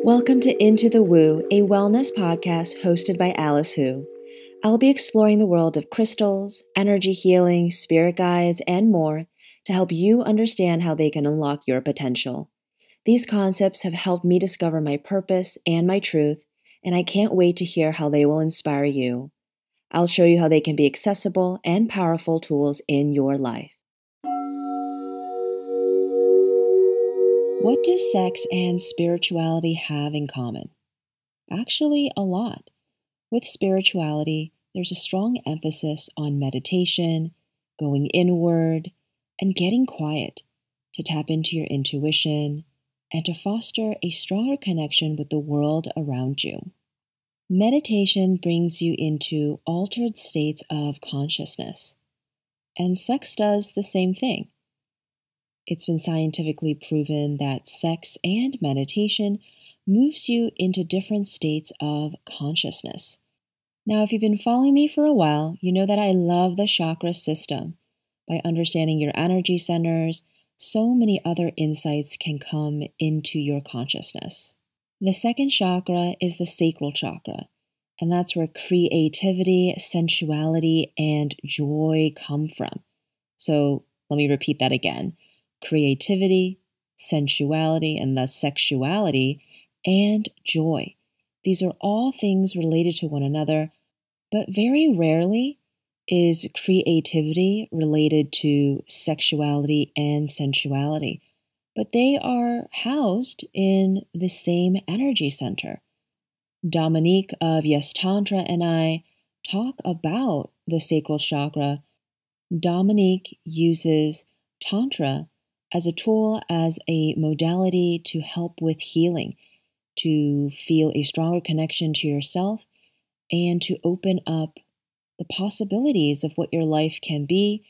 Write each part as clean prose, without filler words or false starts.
Welcome to Into the Woo, a wellness podcast hosted by Alice Hu. I'll be exploring the world of crystals, energy healing, spirit guides, and more to help you understand how they can unlock your potential. These concepts have helped me discover my purpose and my truth, and I can't wait to hear how they will inspire you. I'll show you how they can be accessible and powerful tools in your life. What do sex and spirituality have in common? Actually, a lot. With spirituality, there's a strong emphasis on meditation, going inward, and getting quiet to tap into your intuition and to foster a stronger connection with the world around you. Meditation brings you into altered states of consciousness, and sex does the same thing. It's been scientifically proven that sex and meditation moves you into different states of consciousness. Now, if you've been following me for a while, you know that I love the chakra system. By understanding your energy centers, so many other insights can come into your consciousness. The second chakra is the sacral chakra, and that's where creativity, sensuality, and joy come from. So let me repeat that again. Creativity, sensuality, and thus sexuality, and joy. These are all things related to one another, but very rarely is creativity related to sexuality and sensuality. But they are housed in the same energy center. Dominique of YesTantra and I talk about the sacral chakra. Dominique uses tantra as a tool, as a modality to help with healing, to feel a stronger connection to yourself, and to open up the possibilities of what your life can be.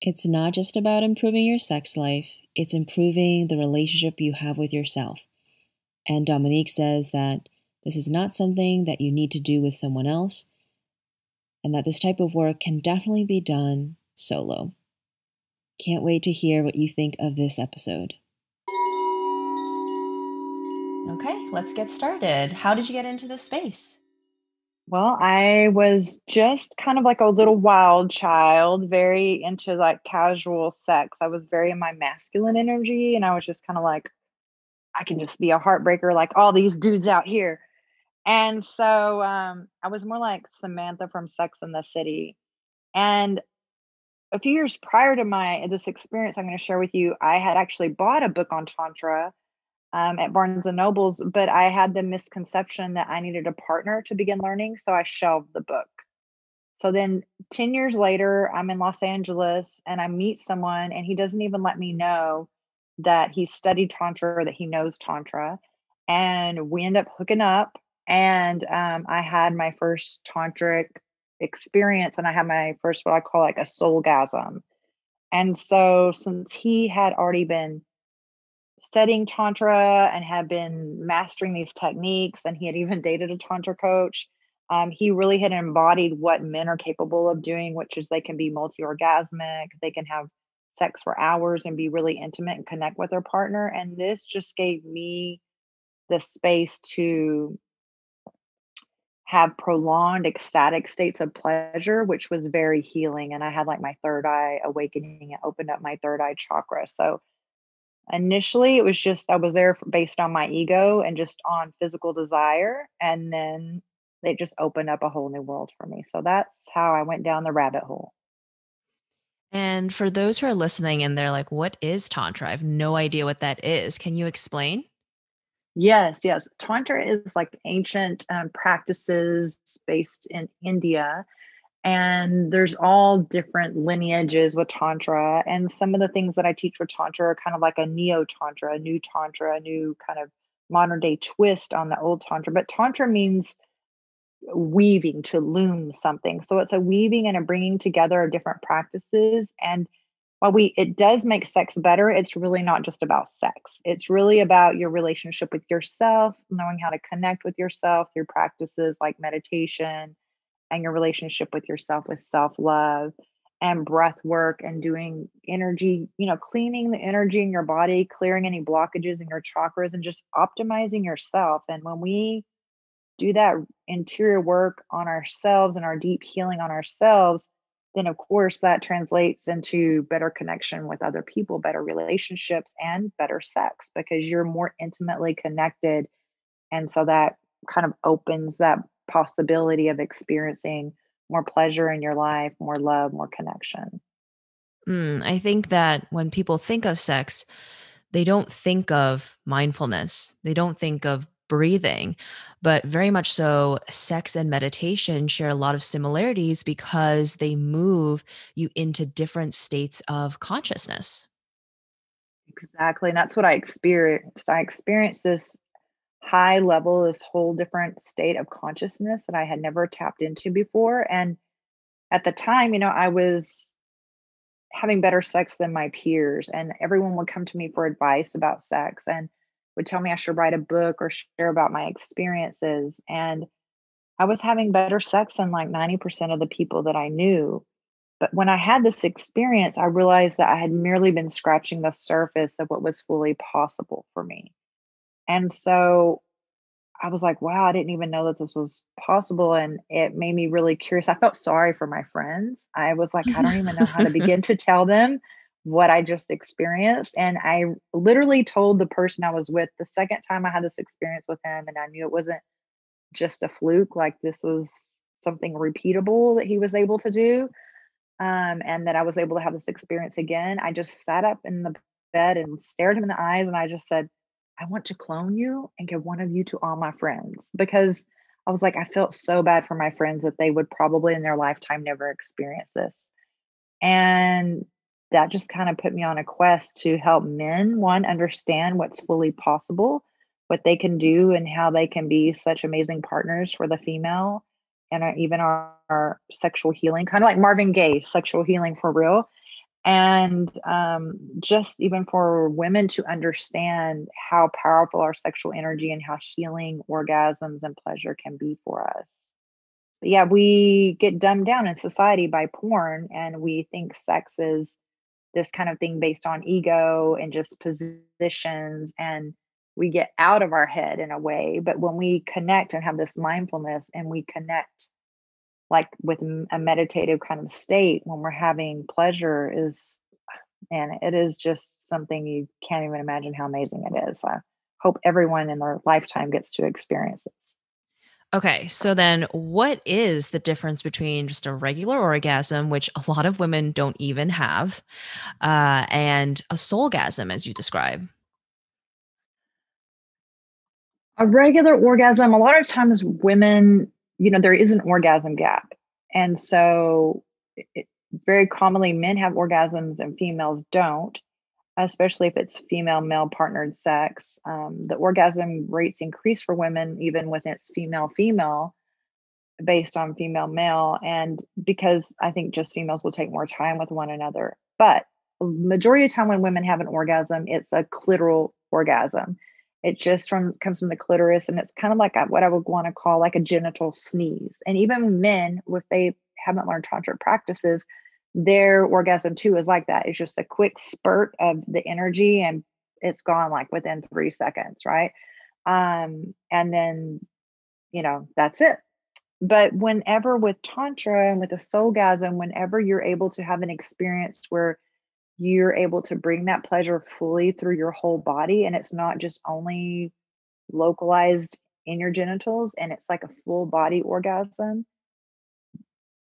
It's not just about improving your sex life, it's improving the relationship you have with yourself. And Dominique says that this is not something that you need to do with someone else, and that this type of work can definitely be done solo. Can't wait to hear what you think of this episode. Okay, let's get started. How did you get into this space? Well, I was just kind of like a little wild child, very into like casual sex. I was very in my masculine energy, and I was just kind of like, I can just be a heartbreaker like all these dudes out here. And so I was more like Samantha from Sex and the City. And a few years prior to this experience I'm going to share with you, I had actually bought a book on Tantra at Barnes and Nobles, but I had the misconception that I needed a partner to begin learning, so I shelved the book. So then 10 years later, I'm in Los Angeles and I meet someone, and he doesn't even let me know that he studied Tantra or that he knows Tantra. And we end up hooking up, and I had my first Tantric experience, and I had my first, what I call like a soulgasm. And so since he had already been studying Tantra and had been mastering these techniques, and he had even dated a Tantra coach, he really had embodied what men are capable of doing, which is they can be multi-orgasmic, they can have sex for hours and be really intimate and connect with their partner. And this just gave me the space to have prolonged ecstatic states of pleasure, which was very healing. And I had like my third eye awakening. It opened up my third eye chakra. So initially, it was just I was there based on my ego and just on physical desire, and then it just opened up a whole new world for me. So that's how I went down the rabbit hole. And for those who are listening and they're like, what is Tantra? I have no idea what that is. Can you explain? Yes, yes. Tantra is like ancient practices based in India. And there's all different lineages with Tantra. And some of the things that I teach with Tantra are kind of like a neo Tantra, a new kind of modern day twist on the old Tantra. But Tantra means weaving, to loom something. So it's a weaving and a bringing together of different practices. And while it does make sex better, it's really not just about sex. It's really about your relationship with yourself, knowing how to connect with yourself through practices like meditation, and your relationship with yourself with self-love. and breath work and doing energy, cleaning the energy in your body, clearing any blockages in your chakras, and just optimizing yourself. And when we do that interior work on ourselves and our deep healing on ourselves, then of course that translates into better connection with other people, better relationships, and better sex because you're more intimately connected. And so that kind of opens that possibility of experiencing more pleasure in your life, more love, more connection. I think that when people think of sex, they don't think of mindfulness. They don't think of breathing, but very much so, sex and meditation share a lot of similarities because they move you into different states of consciousness. Exactly. And that's what I experienced. I experienced this high level, this whole different state of consciousness that I had never tapped into before. And at the time, I was having better sex than my peers, and everyone would come to me for advice about sex and would tell me I should write a book or share about my experiences. And I was having better sex than like 90% of the people that I knew. But when I had this experience, I realized that I had merely been scratching the surface of what was fully possible for me. And so I was like, wow, I didn't even know that this was possible. And it made me really curious. I felt sorry for my friends. I was like, I don't even know how to begin to tell them what I just experienced. And I literally told the person I was with the second time I had this experience with him, and I knew it wasn't just a fluke, like this was something repeatable that he was able to do. And that I was able to have this experience again. I just sat up in the bed and stared him in the eyes, and I just said, I want to clone you and give one of you to all my friends because I was like, I felt so bad for my friends that they would probably in their lifetime never experience this. And that just kind of put me on a quest to help men, one, understand what's fully possible, what they can do, and how they can be such amazing partners for the female and even our sexual healing, kind of like Marvin Gaye, sexual healing for real. And just even for women to understand how powerful our sexual energy and how healing orgasms and pleasure can be for us. But yeah, we get dumbed down in society by porn, and we think sex is this kind of thing based on ego and just positions, and we get out of our head in a way. But when we connect and have this mindfulness and we connect like with a meditative kind of state when we're having pleasure is, and it is just something you can't even imagine how amazing it is. I hope everyone in their lifetime gets to experience it. Okay, so then what is the difference between just a regular orgasm, which a lot of women don't even have, and a soulgasm, as you describe? A regular orgasm, a lot of times women, there is an orgasm gap. And so very commonly men have orgasms and females don't, especially if it's female male partnered sex. The orgasm rates increase for women, even when it's female female, based on female male. And because I think just females will take more time with one another. But majority of the time when women have an orgasm, it's a clitoral orgasm. It just comes from the clitoris, and it's kind of like what I would want to call like a genital sneeze. And even men, if they haven't learned tantric practices, their orgasm too is like that. It's just a quick spurt of the energy, and it's gone like within 3 seconds, right? And then that's it. But whenever with tantra and with a soulgasm, whenever you're able to have an experience where you're able to bring that pleasure fully through your whole body, and it's not just only localized in your genitals, and it's like a full body orgasm,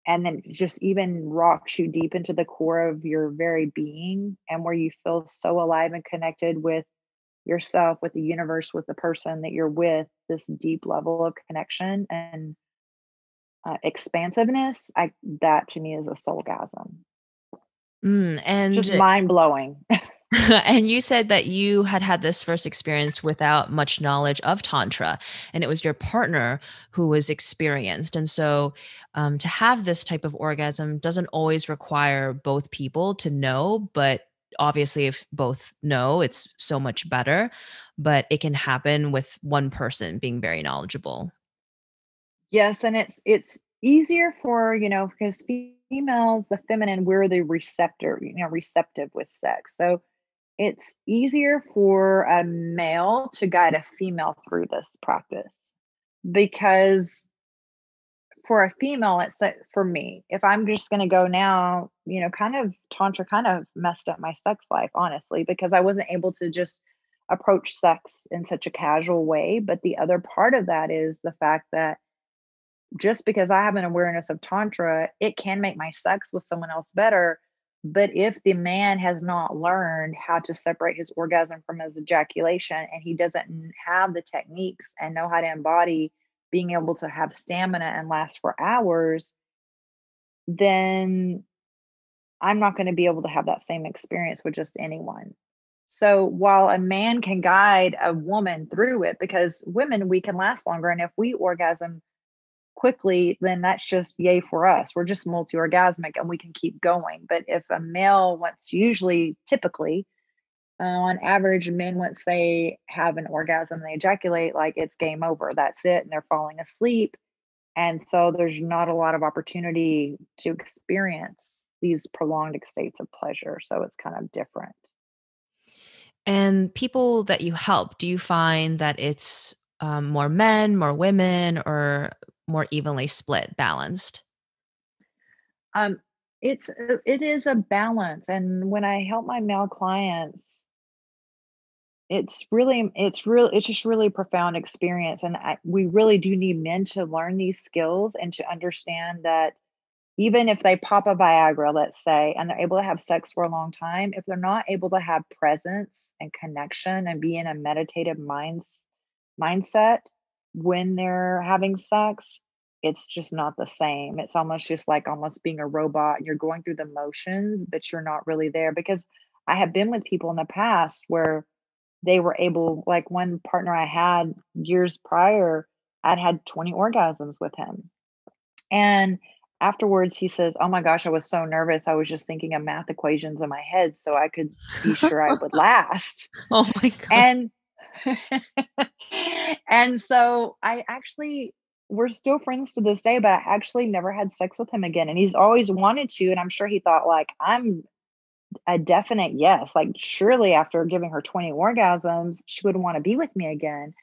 and then it just even rocks you deep into the core of your very being, and where you feel so alive and connected with yourself, with the universe, with the person that you're with, this deep level of connection and expansiveness, I that to me is a soulgasm. Just And mind blowing. and you said that you had had this first experience without much knowledge of tantra, and it was your partner who was experienced. And so, to have this type of orgasm doesn't always require both people to know, but obviously, if both know, it's so much better. But it can happen with one person being very knowledgeable. Yes, and it's easier for, because females, the feminine, we're the receptor, receptive with sex. So it's easier for a male to guide a female through this practice because for a female, it's like for me, if I'm just going to go now, kind of tantra kind of messed up my sex life, honestly, because I wasn't able to just approach sex in such a casual way. But the other part of that is the fact that just because I have an awareness of tantra, it can make my sex with someone else better. But if the man has not learned how to separate his orgasm from his ejaculation and he doesn't have the techniques and know how to embody being able to have stamina and last for hours, then I'm not going to be able to have that same experience with just anyone. So while a man can guide a woman through it, because women, we can last longer. And if we orgasm quickly, then that's just yay for us. We're just multi-orgasmic and we can keep going. But if a male wants, usually, typically, on average, men, once they have an orgasm, they ejaculate, like it's game over. That's it. And they're falling asleep. And so there's not a lot of opportunity to experience these prolonged states of pleasure. So it's kind of different. And people that you help, do you find that it's more men, more women, or more evenly split, balanced? Um, it is a balance. And when I help my male clients, it's just really profound experience. And we really do need men to learn these skills and to understand that even if they pop a Viagra, let's say, and they're able to have sex for a long time, if they're not able to have presence and connection and be in a meditative mindset when they're having sex, it's just not the same. It's almost just like almost being a robot and you're going through the motions, but you're not really there. Because I have been with people in the past where they were able, like one partner I had years prior, I'd had 20 orgasms with him. And afterwards, he says, "Oh my gosh, I was so nervous. I was just thinking of math equations in my head so I could be sure I would last." Oh my god. And and so I actually we're still friends to this day, but I actually never had sex with him again. And he's always wanted to. And I'm sure he thought, like, I'm a definite yes. Like, surely after giving her 20 orgasms, she would want to be with me again.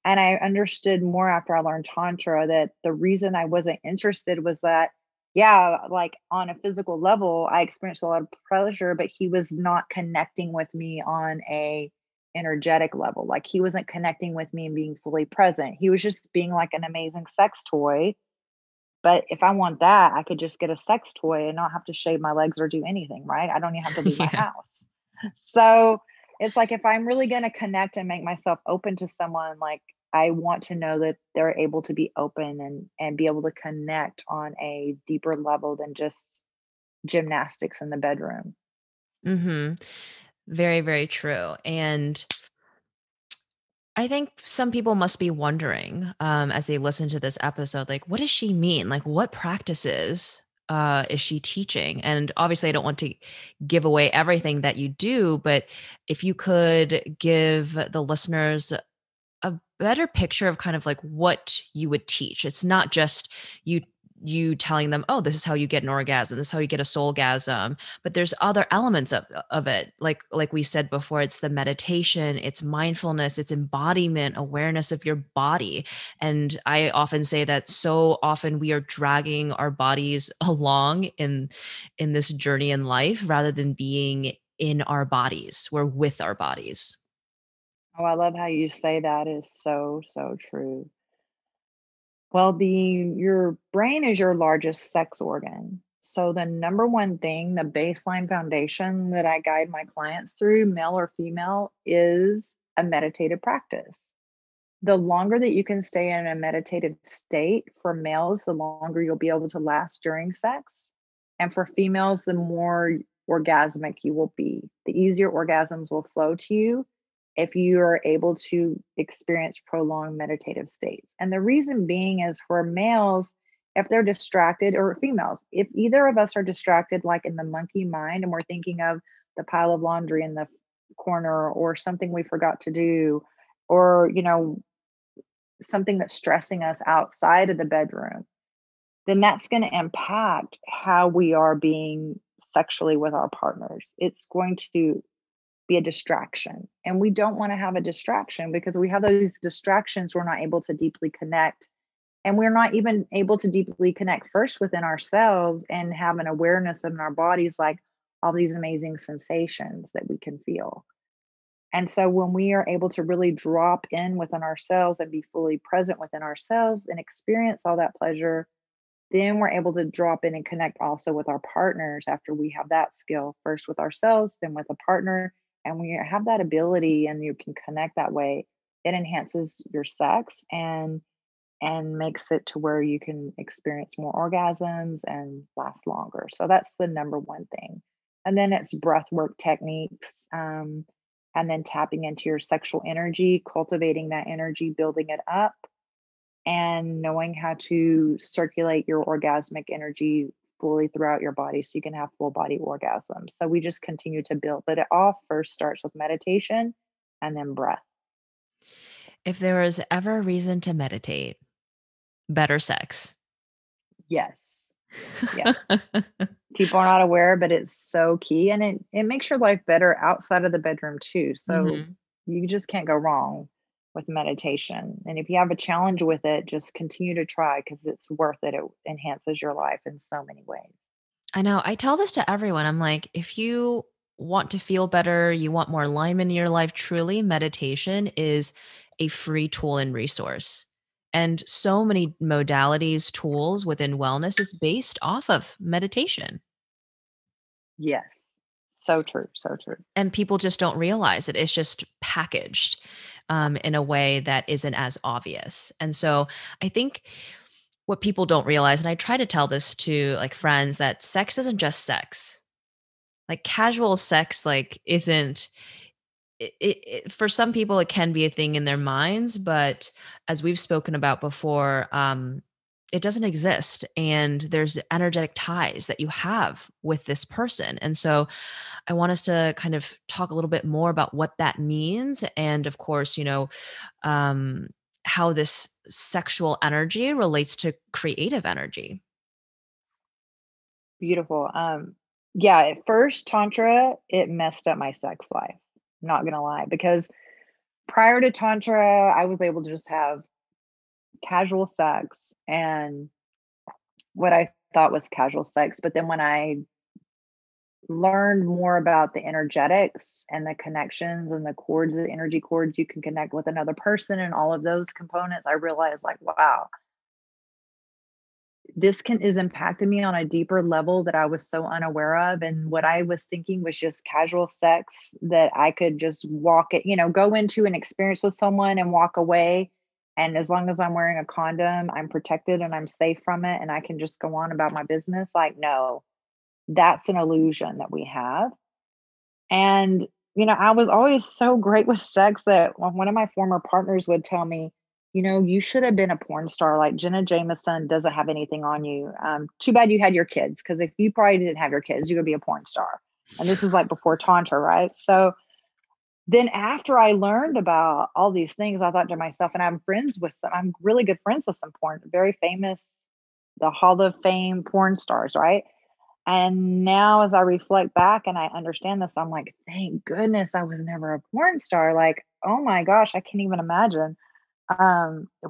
And I understood more after I learned Tantra that the reason I wasn't interested was that, yeah, like on a physical level, I experienced a lot of pleasure, but he was not connecting with me on a energetic level. Like he wasn't connecting with me and being fully present. He was just being like an amazing sex toy. But if I want that, I could just get a sex toy and not have to shave my legs or do anything, right? I don't even have to leave my Yeah. house. So it's like if I'm really going to connect and make myself open to someone, like I want to know that they're able to be open and be able to connect on a deeper level than just gymnastics in the bedroom. Mhm. Very, very true. And I think some people must be wondering, as they listen to this episode, like, what does she mean? Like, what practices is she teaching? And obviously, I don't want to give away everything that you do, but if you could give the listeners a better picture of kind of like what you would teach. It's not just you telling them, "Oh, this is how you get an orgasm. This is how you get a soulgasm." But there's other elements of it. Like we said before, it's the meditation, it's mindfulness, it's embodiment, awareness of your body. And I often say that so often we are dragging our bodies along in this journey in life rather than being in our bodies. We're with our bodies. Oh, I love how you say that is so, so true. Well, your brain is your largest sex organ. So the number one thing, the baseline foundation that I guide my clients through, male or female, is a meditative practice. The longer that you can stay in a meditative state for males, the longer you'll be able to last during sex. And for females, the more orgasmic you will be. The easier orgasms will flow to you if you are able to experience prolonged meditative states. And the reason being is for males, if they're distracted, or females, if either of us are distracted, like in the monkey mind, and we're thinking of the pile of laundry in the corner or something we forgot to do, or something that's stressing us outside of the bedroom, then that's going to impact how we are being sexually with our partners. It's going to be a distraction. And we don't want to have a distraction, because we have those distractions, we're not able to deeply connect. And we're not even able to deeply connect first within ourselves and have an awareness in our bodies, like all these amazing sensations that we can feel. And so when we are able to really drop in within ourselves and be fully present within ourselves and experience all that pleasure, then we're able to drop in and connect also with our partners after we have that skill, first with ourselves, then with a partner. And when you have that ability and you can connect that way, it enhances your sex and makes it to where you can experience more orgasms and last longer. So that's the number one thing. And then it's breath work techniques, and then tapping into your sexual energy, cultivating that energy, building it up, and knowing how to circulate your orgasmic energy fully throughout your body so you can have full body orgasms. So we just continue to build, but it all first starts with meditation and then breath. If there was ever a reason to meditate, better sex. Yes. Yes. People are not aware, but it's so key, and it makes your life better outside of the bedroom too. So Mhm. you just can't go wrong with meditation. And if you have a challenge with it, just continue to try, because it's worth it. It enhances your life in so many ways. I know. I tell this to everyone. I'm like, if you want to feel better, you want more alignment in your life, truly, meditation is a free tool and resource. And so many modalities, tools within wellness is based off of meditation. Yes. So true. So true. And people just don't realize it. It's just packaged in a way that isn't as obvious. And so I think what people don't realize, and I try to tell this to like friends, that sex isn't just sex. Like casual sex, like isn't for some people it can be a thing in their minds, but as we've spoken about before, it doesn't exist, and there's energetic ties that you have with this person. And so I want us to kind of talk a little bit more about what that means, and of course, um, how this sexual energy relates to creative energy. Beautiful. Yeah, at first, Tantra, it messed up my sex life. Not gonna lie, because prior to Tantra, I was able to just have casual sex and what I thought was casual sex. But then when I learned more about the energetics and the connections and the cords, the energy cords you can connect with another person and all of those components, I realized, like, wow, this can is impacting me on a deeper level that I was so unaware of. And what I was thinking was just casual sex, that I could just walk it, go into an experience with someone and walk away. And as long as I'm wearing a condom, I'm protected and I'm safe from it and I can just go on about my business. Like, no, that's an illusion that we have. And, I was always so great with sex that one of my former partners would tell me, you should have been a porn star. Like Jenna Jameson doesn't have anything on you. Too bad you had your kids, because if you probably didn't have your kids, you would be a porn star. And this is like before Tantra, right? So then after I learned about all these things, I thought to myself, and I'm really good friends with some very famous, the Hall of Fame porn stars, right? And now as I reflect back and I understand this, I'm like, thank goodness I was never a porn star. Like, oh my gosh, I can't even imagine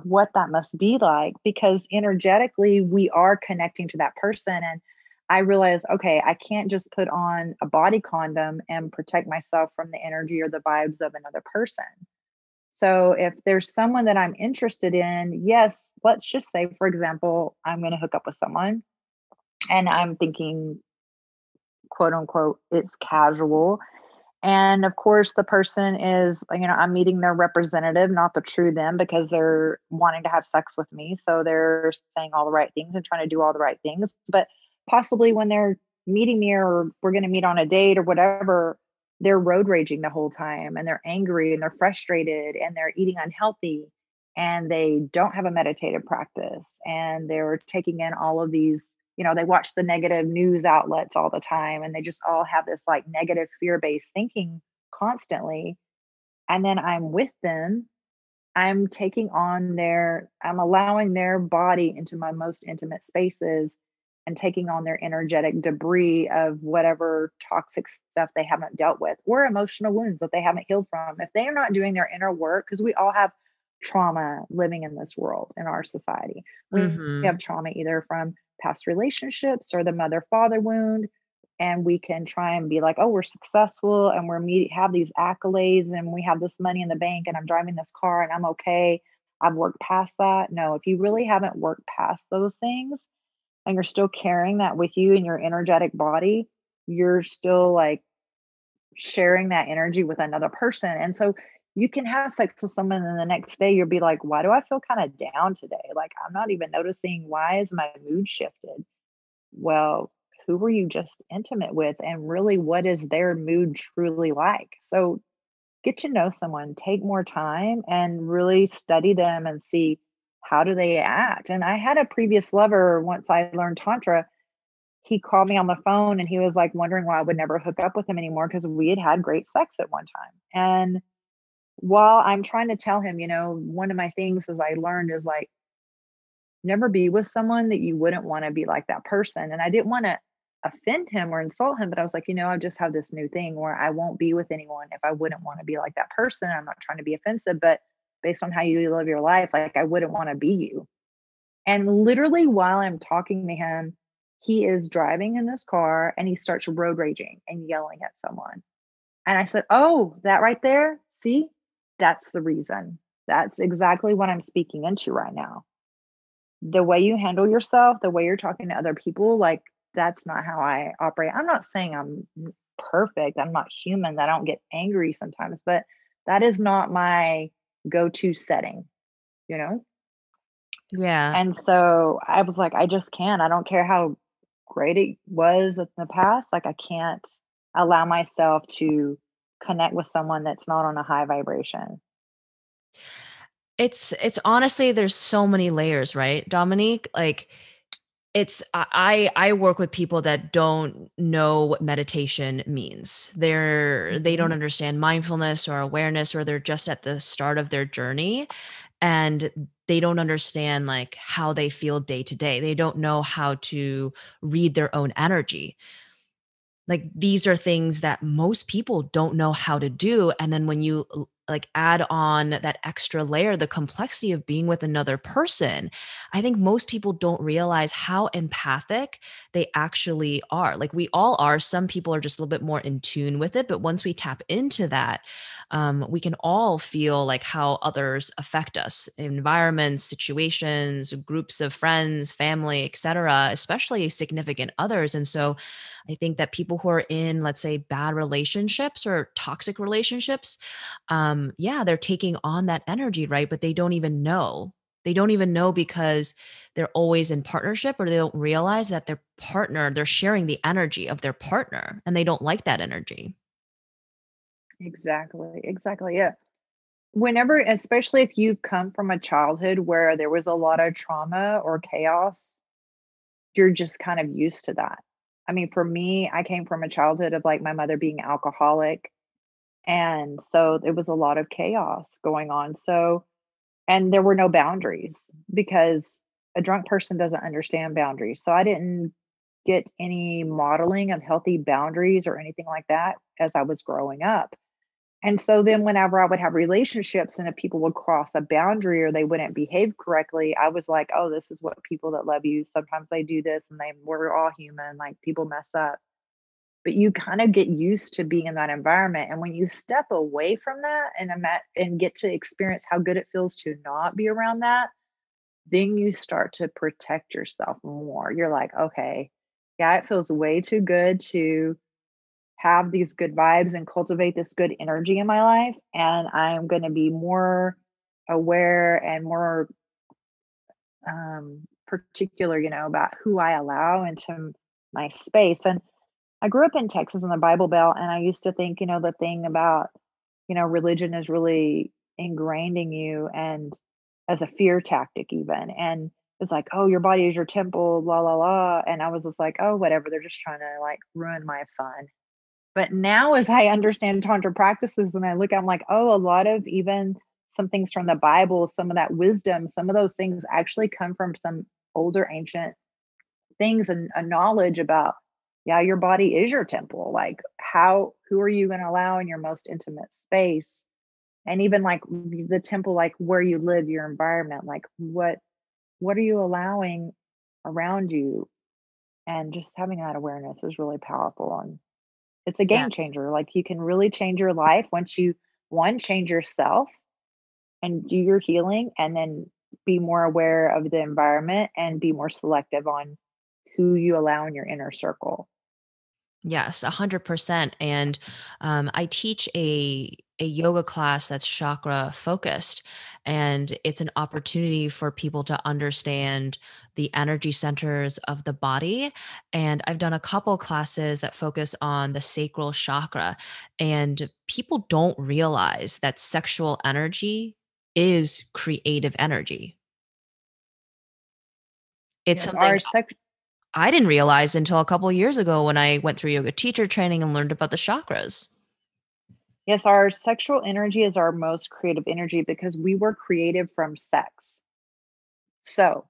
what that must be like, because energetically we are connecting to that person. And I realized, okay, I can't just put on a body condom and protect myself from the energy or the vibes of another person. So if there's someone that I'm interested in, yes, let's just say, for example, I'm going to hook up with someone and I'm thinking, quote unquote, it's casual. And of course, the person is, I'm meeting their representative, not the true them, because they're wanting to have sex with me. So they're saying all the right things and trying to do all the right things. But possibly when they're meeting me or we're going to meet on a date or whatever, they're road raging the whole time and they're angry and they're frustrated and they're eating unhealthy and they don't have a meditative practice and they're taking in all of these, they watch the negative news outlets all the time and they just all have this like negative fear-based thinking constantly. And then I'm with them I'm taking on I'm allowing their body into my most intimate spaces and taking on their energetic debris of whatever toxic stuff they haven't dealt with or emotional wounds that they haven't healed from. If they are not doing their inner work, because we all have trauma living in this world, in our society. We have Mhm. trauma either from past relationships or the mother father wound, and we can try and be like, oh, we're successful and have these accolades and we have this money in the bank and I'm driving this car and I'm okay. I've worked past that. No, if you really haven't worked past those things and you're still carrying that with you in your energetic body, you're still like sharing that energy with another person. And so you can have sex with someone and the next day you'll be like, why do I feel kind of down today? Like, I'm not even noticing, why is my mood shifted? Well, who were you just intimate with? And really, what is their mood truly like? So get to know someone, take more time and really study them and see how do they act. And I had a previous lover once I learned Tantra. He called me on the phone and he was like wondering why I would never hook up with him anymore because we had had great sex at one time. And while I'm trying to tell him, one of my things as I learned is like, never be with someone that you wouldn't want to be like that person. And I didn't want to offend him or insult him, but I was like, I just have this new thing where I won't be with anyone if I wouldn't want to be like that person. I'm not trying to be offensive, but based on how you live your life, like I wouldn't want to be you. And literally while I'm talking to him, he is driving in this car and he starts road raging and yelling at someone. And I said, oh, that right there, see, that's the reason. That's exactly what I'm speaking into right now. The way you handle yourself, the way you're talking to other people, like that's not how I operate. I'm not saying I'm perfect. I'm not human. That I don't get angry sometimes, but that is not my go-to setting, you know? Yeah. And so I was like, I just can't. I don't care how great it was in the past. Like I can't allow myself to connect with someone that's not on a high vibration. It's honestly, there's so many layers, right, Dominique? Like, it's I work with people that don't know what meditation means. They don't Mhm. understand mindfulness or awareness, or they're just at the start of their journey, and they don't understand like how they feel day to day. They don't know how to read their own energy. Like, these are things that most people don't know how to do, and then when you like add on that extra layer, the complexity of being with another person, I think most people don't realize how empathic they actually are. Like, we all are. Some people are just a little bit more in tune with it, but once we tap into that, we can all feel like how others affect us, environments, situations, groups of friends, family, etc., especially significant others. And so I think that people who are in, let's say, bad relationships or toxic relationships, yeah, they're taking on that energy, right? But they don't even know. They don't even know because they're always in partnership, or they don't realize that their partner, they're sharing the energy of their partner and they don't like that energy. Exactly. Exactly. Yeah. Whenever, especially if you've come from a childhood where there was a lot of trauma or chaos, you're just kind of used to that. I mean, for me, I came from a childhood of like my mother being alcoholic. And so there was a lot of chaos going on. So, and there were no boundaries because a drunk person doesn't understand boundaries. So I didn't get any modeling of healthy boundaries or anything like that as I was growing up. And so then whenever I would have relationships and if people would cross a boundary or they wouldn't behave correctly, I was like, oh, this is what people that love you, sometimes they do this and we're all human, like people mess up. But you kind of get used to being in that environment. And when you step away from that and get to experience how good it feels to not be around that, then you start to protect yourself more. You're like, okay, yeah, it feels way too good to have these good vibes and cultivate this good energy in my life. And I'm going to be more aware and more particular, about who I allow into my space. And I grew up in Texas in the Bible Belt, and I used to think, the thing about, religion is really ingrained in you and as a fear tactic, even. And it's like, oh, your body is your temple, la, la, la. And I was just like, oh, whatever. They're just trying to like ruin my fun. But now, as I understand Tantra practices and I look, I'm like, oh, a lot of even some things from the Bible, some of that wisdom, some of those things actually come from some older ancient things and a knowledge about, yeah, your body is your temple. Like, who are you going to allow in your most intimate space? And even like the temple, like where you live, your environment, like what are you allowing around you? And just having that awareness is really powerful. And it's a game Yes. changer. Like, you can really change your life once you, one, change yourself and do your healing, and then be more aware of the environment and be more selective on who you allow in your inner circle. Yes, 100%. And I teach a yoga class that's chakra focused, and it's an opportunity for people to understand the energy centers of the body. And I've done a couple classes that focus on the sacral chakra, and people don't realize that sexual energy is creative energy. It's Yes, something our sex I didn't realize until a couple of years ago when I went through yoga teacher training and learned about the chakras. yes, our sexual energy is our most creative energy because we were created from sex. So,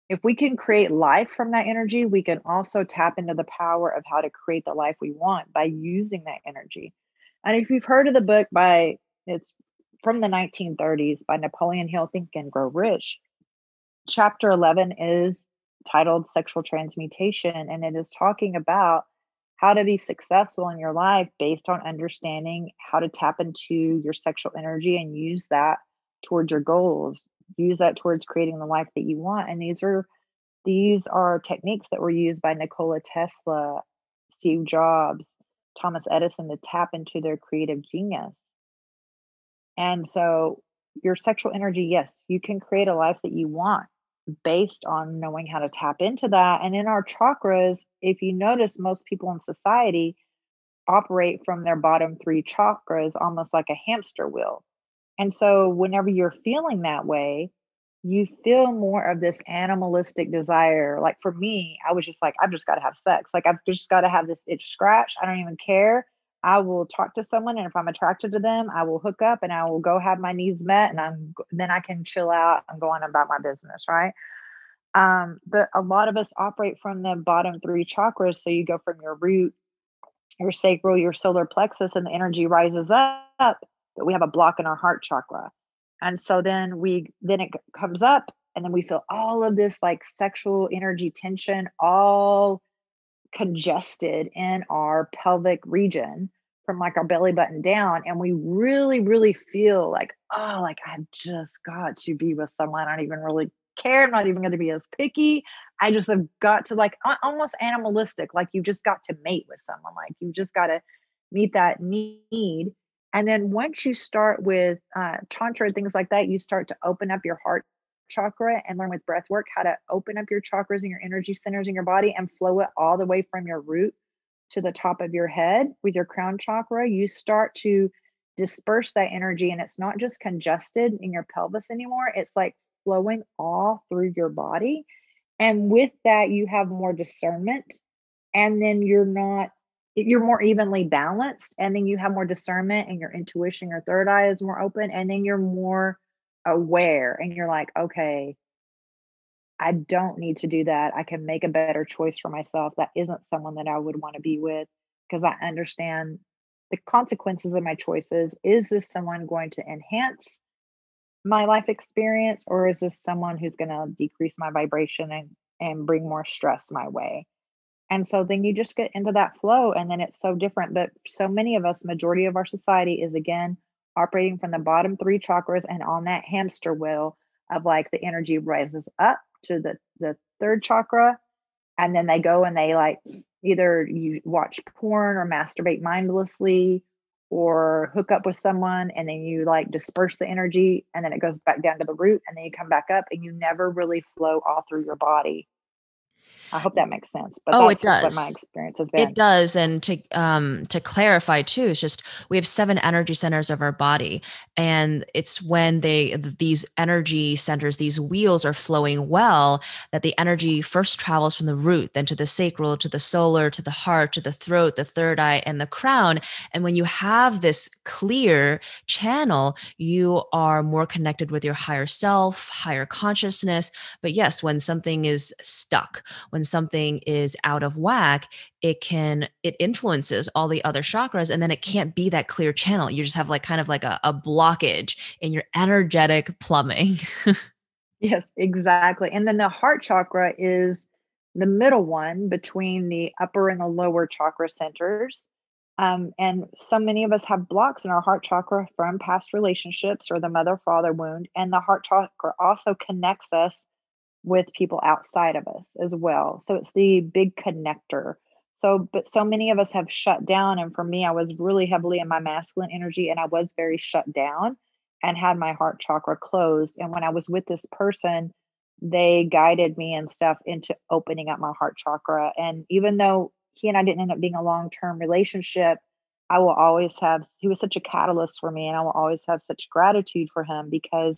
if we can create life from that energy, we can also tap into the power of how to create the life we want by using that energy. And if you've heard of the book it's from the 1930s by Napoleon Hill, Think and Grow Rich, chapter 11 is titled Sexual Transmutation, and it is talking about how to be successful in your life based on understanding how to tap into your sexual energy and use that towards your goals, use that towards creating the life that you want. And these are techniques that were used by Nikola Tesla, Steve Jobs, Thomas Edison to tap into their creative genius. And so, your sexual energy, yes, you can create a life that you want based on knowing how to tap into that. And in our chakras, if you notice, most people in society operate from their bottom three chakras almost like a hamster wheel. And so, whenever you're feeling that way, you feel more of this animalistic desire. Like, for me, I was just like, I've just got to have sex. Like, I've just got to have this itch scratch. I don't even care. I will talk to someone, and if I'm attracted to them, I will hook up and I will go have my needs met, and then I can chill out and go on about my business, right? But a lot of us operate from the bottom three chakras. So you go from your root, your sacral, your solar plexus, and the energy rises up, but we have a block in our heart chakra. And so then it comes up, and then we feel all of this like sexual energy tension, all congested in our pelvic region from like our belly button down. And we really, really feel like, oh, like I've just got to be with someone. I don't even really care. I'm not even going to be as picky. I just have got to, like, almost animalistic. Like, you just got to mate with someone. Like, you just got to meet that need. And then once you start with tantra and things like that, you start to open up your heart chakra and learn with breath work how to open up your chakras and your energy centers in your body and flow it all the way from your root to the top of your head with your crown chakra. You start to disperse that energy, and it's not just congested in your pelvis anymore. It's like flowing all through your body. And with that, you have more discernment, and then you're more evenly balanced, and then you have more discernment, and your intuition, your third eye is more open, and then you're more aware, and you're like, okay, I don't need to do that. I can make a better choice for myself. That isn't someone that I would want to be with, because I understand the consequences of my choices. Is this someone going to enhance my life experience, or is this someone who's going to decrease my vibration and bring more stress my way? And so then you just get into that flow, and then it's so different. But so many of us, majority of our society is again operating from the bottom three chakras and on that hamster wheel of like the energy rises up to the third chakra, and then they go and they like either you watch porn or masturbate mindlessly or hook up with someone, and then you like disperse the energy, and then it goes back down to the root, and then you come back up, and you never really flow all through your body. I hope that makes sense, but Oh, it that's just what my does. experience has It been. does. And to clarify too, it's just we have 7 energy centers of our body. And it's when these energy centers, these wheels are flowing well, that the energy first travels from the root, then to the sacral, to the solar, to the heart, to the throat, the third eye, and the crown. And when you have this clear channel, you are more connected with your higher self, higher consciousness. But yes, when something is stuck, when something is out of whack, it influences all the other chakras, and then it can't be that clear channel. You just have like kind of like a blockage in your energetic plumbing. Yes, exactly. And then the heart chakra is the middle one between the upper and the lower chakra centers. And so many of us have blocks in our heart chakra from past relationships or the mother father wound. And the heart chakra also connects us with people outside of us as well. So it's the big connector. So, but so many of us have shut down. And for me, I was really heavily in my masculine energy and I was very shut down and had my heart chakra closed. And when I was with this person, they guided me and stuff into opening up my heart chakra. And even though he and I didn't end up being a long term relationship, I will always have, he was such a catalyst for me. And I will always have such gratitude for him because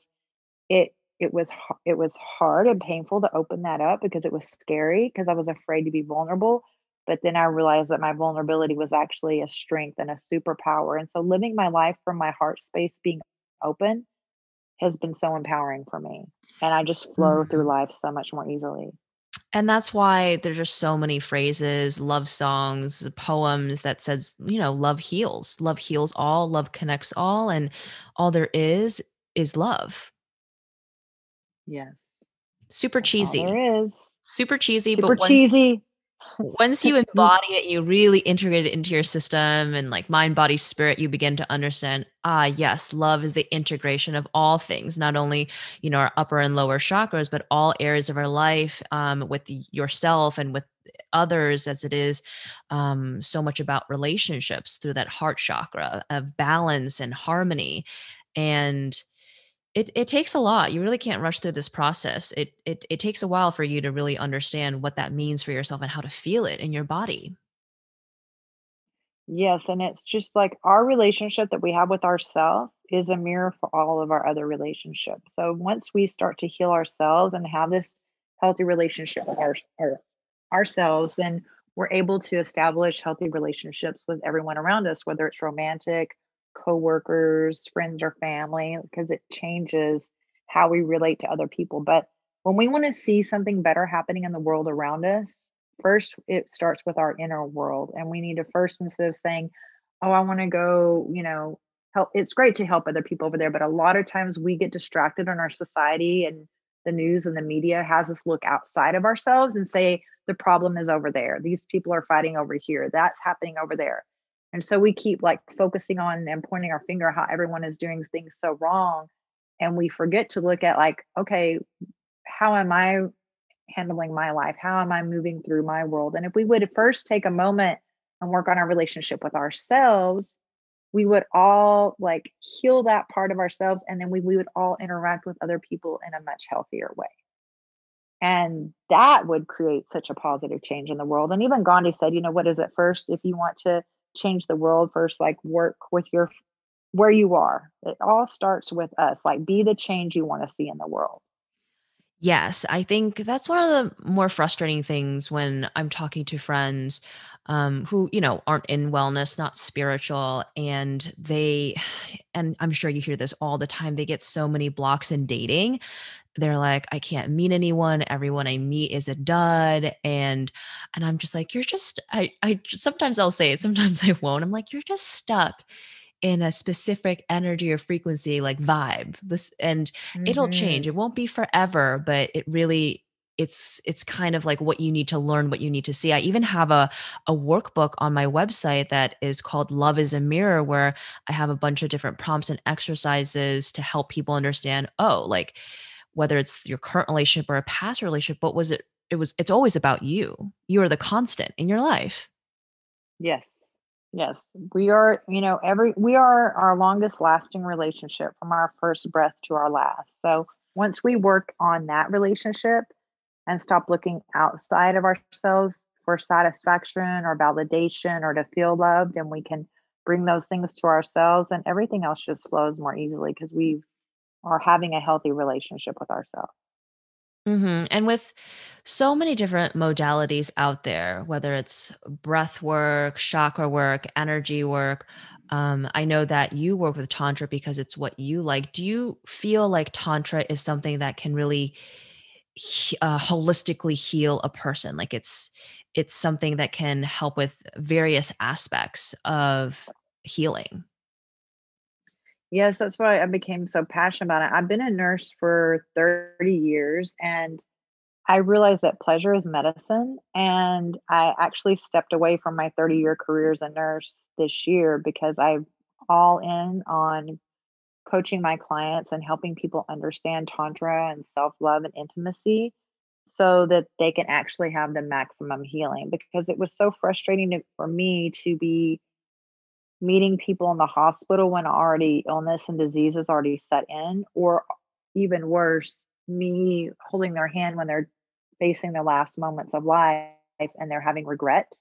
it it was hard and painful to open that up because it was scary because I was afraid to be vulnerable, but then I realized that my vulnerability was actually a strength and a superpower, and so living my life from my heart space being open has been so empowering for me, and I just flow through Mhm. life so much more easily. And that's why there's just so many phrases, love songs, poems that says, love heals all, love connects all, and all there is love. Yes, Super that's all cheesy. there is. Super cheesy, Super but once cheesy. you You embody it, you really integrate it into your system and like mind, body, spirit, you begin to understand, yes, love is the integration of all things, not only, our upper and lower chakras, but all areas of our life, with yourself and with others, as it is so much about relationships through that heart chakra of balance and harmony. And it takes a lot. You really can't rush through this process. It takes a while for you to really understand what that means for yourself and how to feel it in your body. Yes, and it's just like our relationship that we have with ourselves is a mirror for all of our other relationships. So once we start to heal ourselves and have this healthy relationship with ourselves, then we're able to establish healthy relationships with everyone around us, whether it's romantic, coworkers, friends, or family, because it changes how we relate to other people. But when we want to see something better happening in the world around us, first it starts with our inner world. And we need to first, instead of saying, oh, I want to go, help. It's great to help other people over there. But a lot of times we get distracted in our society and the news and the media has us look outside of ourselves and say, the problem is over there. These people are fighting over here. That's happening over there. And so we keep like focusing on and pointing our finger how everyone is doing things so wrong. And we forget to look at like, okay, how am I handling my life? How am I moving through my world? And if we would first take a moment and work on our relationship with ourselves, we would all like heal that part of ourselves. And then we would all interact with other people in a much healthier way. And that would create such a positive change in the world. And even Gandhi said, what is it first? If you want to change the world, first, like work with where you are. It all starts with us. Like be the change you want to see in the world. Yes, I think that's one of the more frustrating things when I'm talking to friends who, aren't in wellness, not spiritual, and I'm sure you hear this all the time. They get so many blocks in dating. They're like, I can't meet anyone. Everyone I meet is a dud. And I'm just like, sometimes I'll say it, sometimes I won't. I'm like, you're just stuck in a specific energy or frequency, like vibe. And it'll change. Hmm. It won't be forever, but it's kind of like what you need to learn, what you need to see. I even have a workbook on my website that is called Love is a Mirror, where I have a bunch of different prompts and exercises to help people understand, like whether it's your current relationship or a past relationship, what was it? It's always about you. You are the constant in your life. Yes. Yes. We are, we are our longest lasting relationship from our first breath to our last. So once we work on that relationship, and stop looking outside of ourselves for satisfaction or validation or to feel loved, and we can bring those things to ourselves, and everything else just flows more easily because we are having a healthy relationship with ourselves. And with so many different modalities out there, whether it's breath work, chakra work, energy work, I know that you work with Tantra because it's what you like. Do you feel like Tantra is something that can really holistically heal a person? Like it's something that can help with various aspects of healing. Yes, that's why I became so passionate about it. I've been a nurse for 30 years, and I realized that pleasure is medicine. And I actually stepped away from my 30-year career as a nurse this year because I'm all in on coaching my clients and helping people understand Tantra and self love and intimacy so that they can actually have the maximum healing. Because it was so frustrating for me to be meeting people in the hospital when already illness and disease is already set in, or even worse, me holding their hand when they're facing the last moments of life and they're having regret,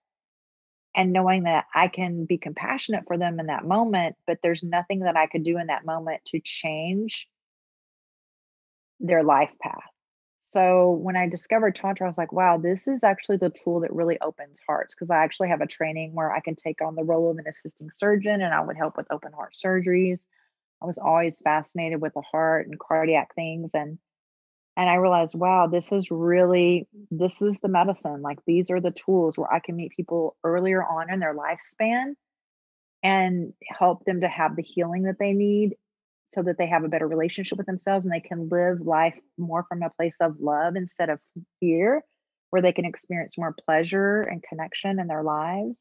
and knowing that I can be compassionate for them in that moment, but there's nothing that I could do in that moment to change their life path. So when I discovered Tantra, I was like, wow, this is actually the tool that really opens hearts, because I actually have a training where I can take on the role of an assisting surgeon and I would help with open heart surgeries. I was always fascinated with the heart and cardiac things, and I realized, wow, this is the medicine. Like, these are the tools where I can meet people earlier on in their lifespan and help them to have the healing that they need so that they have a better relationship with themselves and they can live life more from a place of love instead of fear, where they can experience more pleasure and connection in their lives.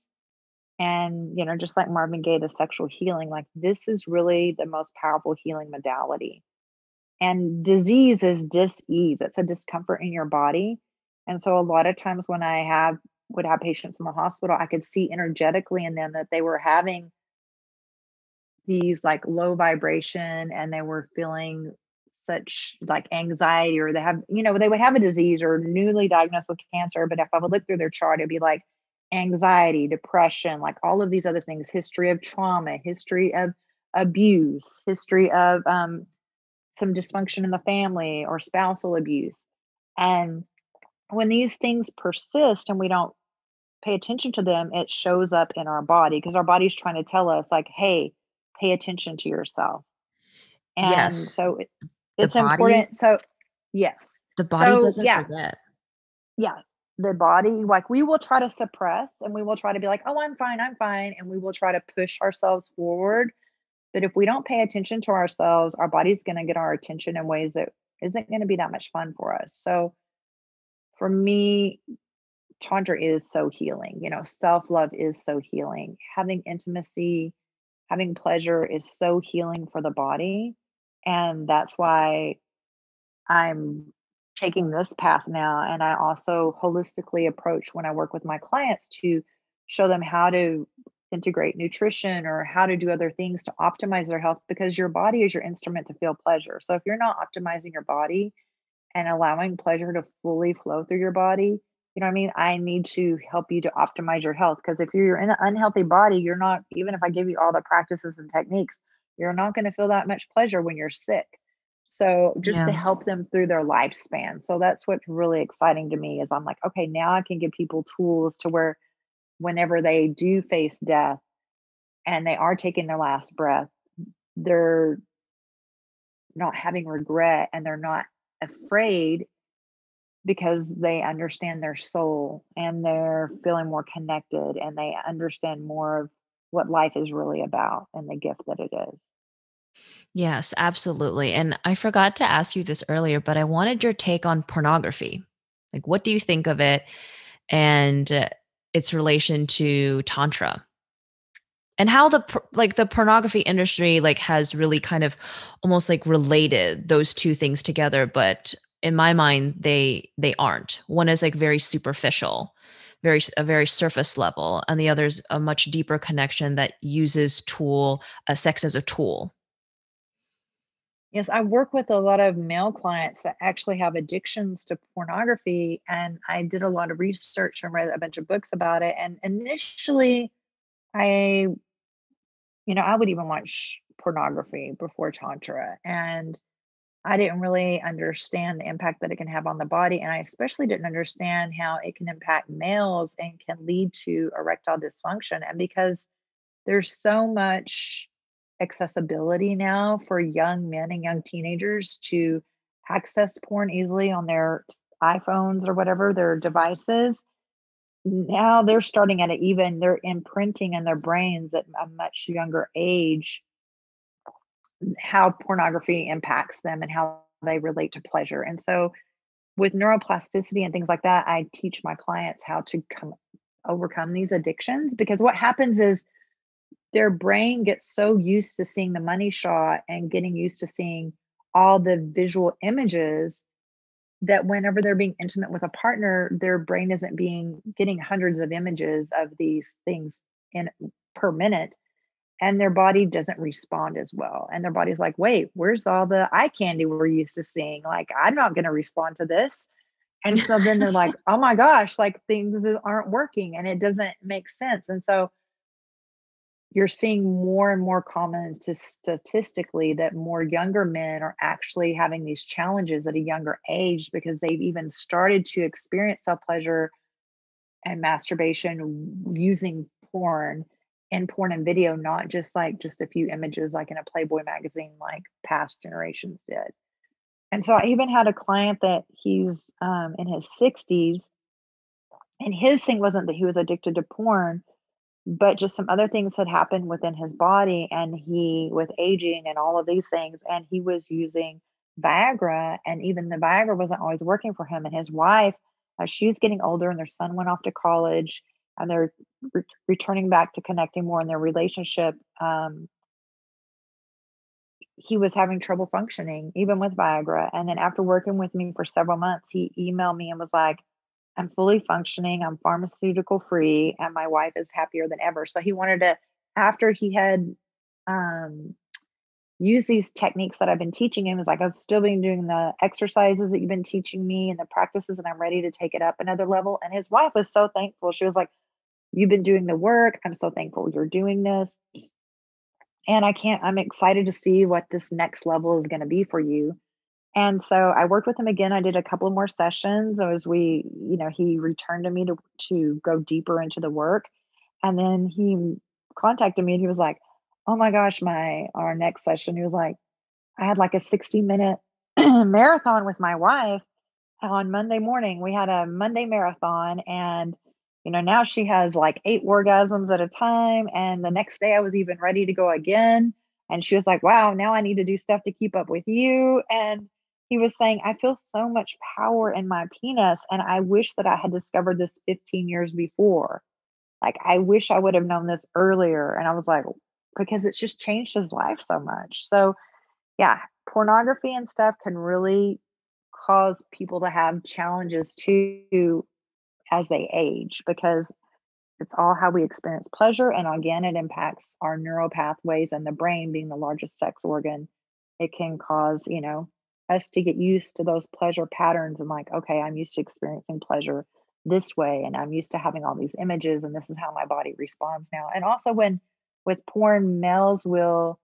And, just like Marvin Gaye, the sexual healing, like, this is really the most powerful healing modality. And disease is dis-ease. It's a discomfort in your body. And so a lot of times when would have patients in the hospital, I could see energetically in them that they were having these like low vibration, and they were feeling such like anxiety, or they would have a disease or newly diagnosed with cancer, but if I would look through their chart, it'd be like anxiety, depression, like all of these other things, history of trauma, history of abuse, history of some dysfunction in the family or spousal abuse. And when these things persist and we don't pay attention to them, it shows up in our body because our body's trying to tell us, like, hey, pay attention to yourself. And Yes, so the it's body important. So, yes. the body So, doesn't yeah, forget. yeah. The body, like, we will try to suppress and we will try to be like, oh, I'm fine, I'm fine. And we will try to push ourselves forward. But if we don't pay attention to ourselves, our body's going to get our attention in ways that isn't going to be that much fun for us. So, for me, Tantra is so healing. Self love is so healing. Having intimacy, having pleasure is so healing for the body. And that's why I'm taking this path now. And I also holistically approach when I work with my clients to show them how to integrate nutrition or how to do other things to optimize their health, because your body is your instrument to feel pleasure. So if you're not optimizing your body and allowing pleasure to fully flow through your body, you know what I mean? I need to help you to optimize your health, because if you're in an unhealthy body, you're not, even if I give you all the practices and techniques, you're not going to feel that much pleasure when you're sick. So just to Yeah. help them through their lifespan. So that's what's really exciting to me is I'm like, okay, now I can give people tools to where whenever they do face death and they are taking their last breath, they're not having regret and they're not afraid, because they understand their soul and they're feeling more connected and they understand more of what life is really about and the gift that it is. Yes, absolutely. And I forgot to ask you this earlier, but I wanted your take on pornography. Like, what do you think of it and its relation to tantra? And how the pornography industry like has really kind of almost like related those two things together, but in my mind they aren't. One is like very superficial, a very surface level, and the other's a much deeper connection that uses sex as a tool. Yes, I work with a lot of male clients that actually have addictions to pornography, and I did a lot of research and read a bunch of books about it. And initially, I, I would even watch pornography before Tantra, and I didn't really understand the impact that it can have on the body. And I especially didn't understand how it can impact males and can lead to erectile dysfunction. And because there's so much accessibility now for young men and young teenagers to access porn easily on their iPhones or whatever, their devices. Now they're starting at they're imprinting in their brains at a much younger age how pornography impacts them and how they relate to pleasure. And so with neuroplasticity and things like that, I teach my clients how to overcome these addictions, because what happens is their brain gets so used to seeing the money shot and getting used to seeing all the visual images that whenever they're being intimate with a partner, their brain isn't being getting hundreds of images of these things in per minute, and their body doesn't respond as well. And their body's like, wait, where's all the eye candy we're used to seeing? Like, I'm not going to respond to this. And so then they're like, oh my gosh, like things aren't working and it doesn't make sense. And so you're seeing more and more common statistically that more younger men are actually having these challenges at a younger age because they've even started to experience self pleasure and masturbation using porn and porn and video, not just like just a few images like in a Playboy magazine like past generations did. And so I even had a client that he's in his 60s, and his thing wasn't that he was addicted to porn, but just some other things had happened within his body, and he with aging and all of these things, and he was using Viagra, and even the Viagra wasn't always working for him. And his wife, as she was getting older and their son went off to college and they're returning back to connecting more in their relationship, he was having trouble functioning even with Viagra. And then after working with me for several months, he emailed me and was like, I'm fully functioning, I'm pharmaceutical free, and my wife is happier than ever. So he wanted to, after he had used these techniques that I've been teaching him, is like, I've still been doing the exercises that you've been teaching me and the practices, and I'm ready to take it up another level. And his wife was so thankful. She was like, you've been doing the work. I'm so thankful you're doing this. And I'm excited to see what this next level is going to be for you. And so I worked with him again. I did a couple more sessions as he returned to me to go deeper into the work. And then he contacted me and he was like, oh my gosh, our next session, he was like, I had like a 60-minute marathon with my wife on Monday morning. We had a Monday marathon, and now she has like 8 orgasms at a time. And the next day I was even ready to go again. And she was like, wow, now I need to do stuff to keep up with you. And he was saying, I feel so much power in my penis. And I wish that I had discovered this 15 years before. Like, I wish I would have known this earlier. And I was like, because it's just changed his life so much. So, yeah, pornography and stuff can really cause people to have challenges too as they age, because it's all how we experience pleasure. And again, it impacts our neural pathways, and the brain being the largest sex organ. It can cause, us to get used to those pleasure patterns and like, okay, I'm used to experiencing pleasure this way, and I'm used to having all these images, and this is how my body responds now. And also, when with porn, males will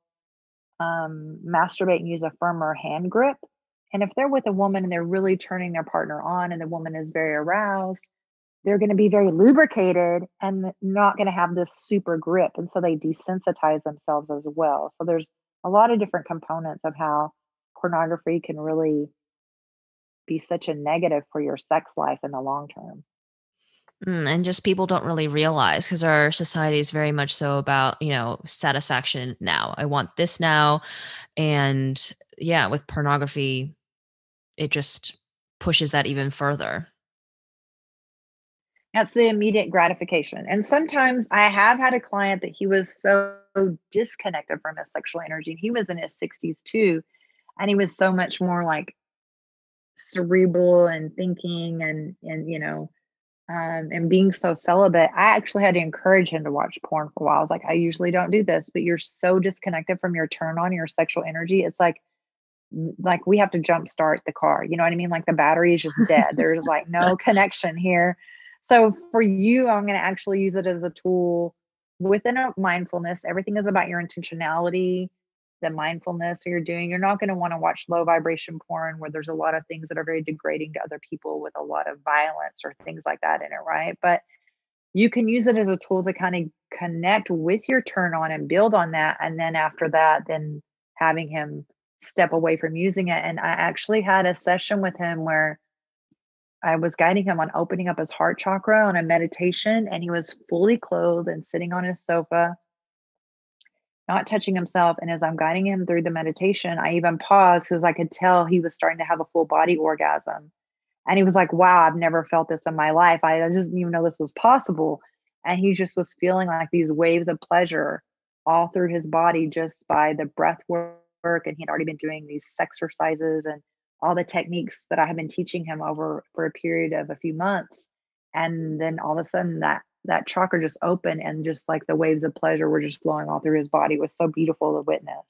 masturbate and use a firmer hand grip. And if they're with a woman and they're really turning their partner on and the woman is very aroused, they're going to be very lubricated and not going to have this super grip. And so they desensitize themselves as well. So there's a lot of different components of how pornography can really be such a negative for your sex life in the long term. And just people don't really realize, because our society is very much so about, satisfaction now. I want this now. And yeah, with pornography, it just pushes that even further. That's the immediate gratification. And sometimes I have had a client that he was so disconnected from his sexual energy. And he was in his 60s too. And he was so much more like cerebral and thinking and being so celibate. I actually had to encourage him to watch porn for a while. I was like, I usually don't do this, but you're so disconnected from your turn on, your sexual energy. It's like like we have to jumpstart the car. You know what I mean? Like the battery is just dead. There's like no connection here. So for you, I'm going to actually use it as a tool within a mindfulness. Everything is about your intentionality, the mindfulness you're doing. You're not going to want to watch low vibration porn where there's a lot of things that are very degrading to other people with a lot of violence or things like that in it, right? But you can use it as a tool to kind of connect with your turn on and build on that. And then after that, then having him step away from using it. And I actually had a session with him where I was guiding him on opening up his heart chakra on a meditation, and he was fully clothed and sitting on his sofa, not touching himself. And as I'm guiding him through the meditation, I even paused because I could tell he was starting to have a full body orgasm. And he was like, wow, I've never felt this in my life. I didn't even know this was possible. And he just was feeling like these waves of pleasure all through his body just by the breath work. And he'd already been doing these exercises and all the techniques that I have been teaching him over for a period of a few months. And then all of a sudden that chakra just opened, and just like the waves of pleasure were just flowing all through his body. It was so beautiful to witness.